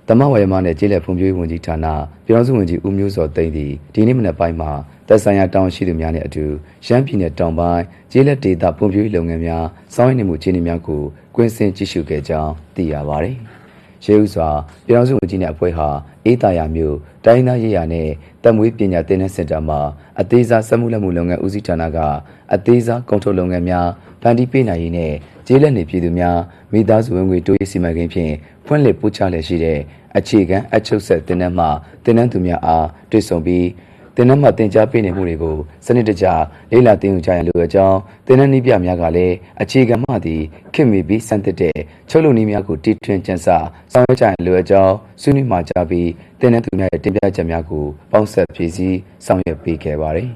တမဝရမနဲ့ကျေးလက်ဖွံ့ဖြိုးရေးဝန်ကြီးဌာနပြည်ထောင်စုဝန်ကြီးဦးမျိုးစောသိန်းသည်ဒီနေ့မနက်ပိုင်းမှာသက်ဆိုင်ရာတောင်းရှိသူများနဲ့အတူရန်ပြည်နယ်တောင်ပိုင်းကျေးလက်ဒေသဖွံ့ဖြိုးရေးလုပ်ငန်းများစောင့်ရည်နေမှုခြေအနေများကိုကွင်းဆင်းကြည့်ရှုခဲ့ကြောင်းသိရပါသည်။ရေဦးစွာပြည်ထောင်စုဝန်ကြီးနဲ့အဖွဲ့ဟာအေးတာယာမျိုးတိုင်းသားရေးရာနဲ့တပ်မွေးပညာသင်တန်းစင်တာမှာအသေးစားစက်မှုလက်မှုလုပ်ငန်းဦးစီးဌာနကအသေးစားကုန်ထုတ်လုပ်ငန်းများဖန်တီးပေးနိုင်ရေးနဲ့ကျေးလက်နေပြည်သူများမိသားစုဝင်ငွေတိုးရေးစီမံကိန်းဖြင့်ဖွင့်လှစ်ပို့ချလျက်ရှိတဲ့အခြေခံအချုပ်ဆက်တင်နန်းမှတင်နန်းသူများအားတွေ့ဆုံပြီးတင်နန်းမှတင်ကြားပေးနေမှုတွေကိုစနစ်တကျလေးလာသိယူကြရလိုအကြောင်းတင်နန်းနည်းပြများကလည်းအခြေခံမှသည်ခင်မီပြီးစံတက်တဲ့ချုပ်လုပ်နည်းများကိုတီထွင်ကြံစဆောင်ရွက်ကြရလိုအကြောင်းဆွေးနွေးမှာကြပြီးတင်နန်းသူများရဲ့တင်ပြချက်များကိုပေါင်းစပ်ဖြည့်ဆည်းဆောင်ရွက်ပေးခဲ့ပါတယ်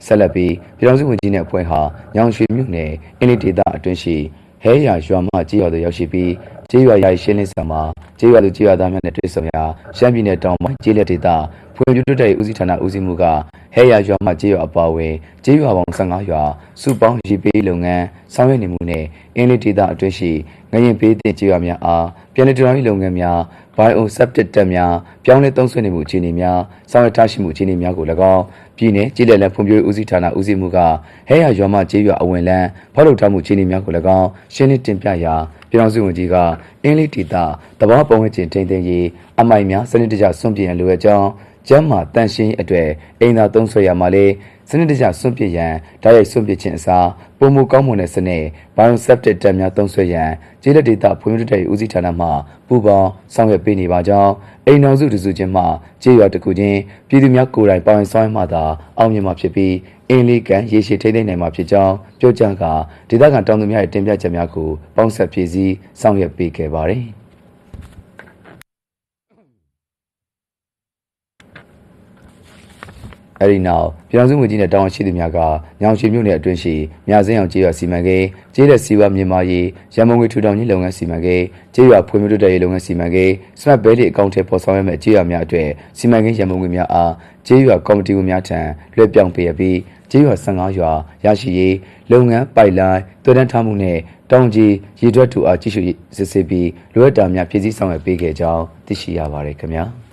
ဆက်လက်ပြီးပြည်ထောင်စုဝန်ကြီးနဲ့အဖွဲ့ဟာညောင်ရွှေမြို့နယ်အင်းလေးဒေသအတွင်းရှိဟဲရွာမှကြေးရွာသို့ရောက်ရှိပြီးကြေးရွာရိုက်ရှင်းလင်းဆောင်မှာကြေးရွာလူကြေးရွာသားများနဲ့တွေ့ဆုံရာရှမ်းပြည်နယ်တောင်ပိုင်းကြေးလက်ဒေသဖွံ့ဖြိုးတိုးတက်ရေးဦးစီးဌာနဦးစီးမှုကဟဲရွာမှကြေးရွာအပါအဝင်ကြေးရွာပေါင်း15ရွာစုပေါင်းရေပေးလုပ်ငန်းဆောင်ရွက်နေမှုနဲ့အင်းလေးဒေသအတွင်းရှိငရင်ပေးတင်ကြေးရွာများအားပြည်내တရာရေးလုပ်ငန်းများဘိုင်အိုဆပ်တစ်တက်များပြောင်းလဲသုံးစွဲနေမှုအခြေအနေများဆောင်ရွက်ထားရှိမှုအခြေအနေများကို၎င်းပြည်내ကြေးလက်လက်ဖွံ့ဖြိုးရေးဦးစီးဌာနဦးစီးမှုကဟဲရွာမှကြေးရွာအဝင်လန်းဖောက်လုပ်ထားမှုအခြေအနေများကို၎င်းရှင်းလင်းတင်ပြရာပြည်ထောင်စုဝန်ကြီးကအင်းလေးဒေသတဘာပုံဝင်ချင်းထိန်းသိမ်းရေးအမိုင်များစနစ်တကျစွန့်ပစ်ရန်လိုအပ်ကြောင်းကျမ်းမာတန်ရှင်းအတွက်အိမ်သာသုံးဆွဲရမှာလေစနစ်တကျစွန့်ပစ်ရန်ဓာတ်ရိုက်စွန့်ပစ်ခြင်းအစားပုံမူကောင်းမွန်တဲ့စနစ်ဘိုင်ယိုဆပ်တစ်တက်များသုံးဆွဲရန်ကျေးလက်ဒေသဖွံ့ဖြိုးတိုးတက်ရေးဦးစီးဌာနမှပူးပေါင်းဆောင်ရွက်ပေးနေပါကြောင်းအိမ်တော်စုတစုချင်းမှကျေးရွာတစ်ခုချင်းပြည်သူများကိုယ်တိုင်ပါဝင်ဆောင်ရွက်မှသာအောင်မြင်မှာဖြစ်ပြီးအင်းလေးကန်ရေရှည်ထိန်းသိမ်းနိုင်မှာဖြစ်ကြောင်းပြောကြားကဒေသခံတောင်သူများရဲ့တင်ပြချက်များကိုပေါင်းစပ်ဖြည့်ဆည်းဆောင်ရွက်ပေးခဲ့ပါတယ်အဲဒီနောက်ပြည်ထောင်စုဝန်ကြီးနဲ့တောင်းရှိသူများကညောင်ရွှေမြို့နယ်အတွင်းရှိမြစင်းအောင်ကျေးရွာစီမံကိန်းကျေးလက်စီးပွားမြန်မာရေးရန်ကုန်ငွေထူထောင်ရေးလုပ်ငန်းစီမံကိန်းကျေးရွာဖွံ့ဖြိုးတိုးတက်ရေးလုပ်ငန်းစီမံကိန်းစမတ်ဘဲလီအကောင့်ထဲပေါ်ဆောင်ရမယ့်ကျေးရွာများအတွက်စီမံကိန်းရန်ပုံငွေများအားကျေးရွာကော်မတီဝင်များထံလွှဲပြောင်းပေးရပြီးကျေးရွာ15ရွာရရှိရေးလုပ်ငန်းပိုက်လိုင်းတွဲတန်းထားမှုနဲ့တောင်ကြီးရည်တွက်တူအားကြည့်ရှုစစ်ဆေးပြီးလိုအပ်တာများဖြည့်ဆည်းဆောင်ရွက်ပေးခဲ့ကြောင်းသိရှိရပါတယ်ခင်ဗျာ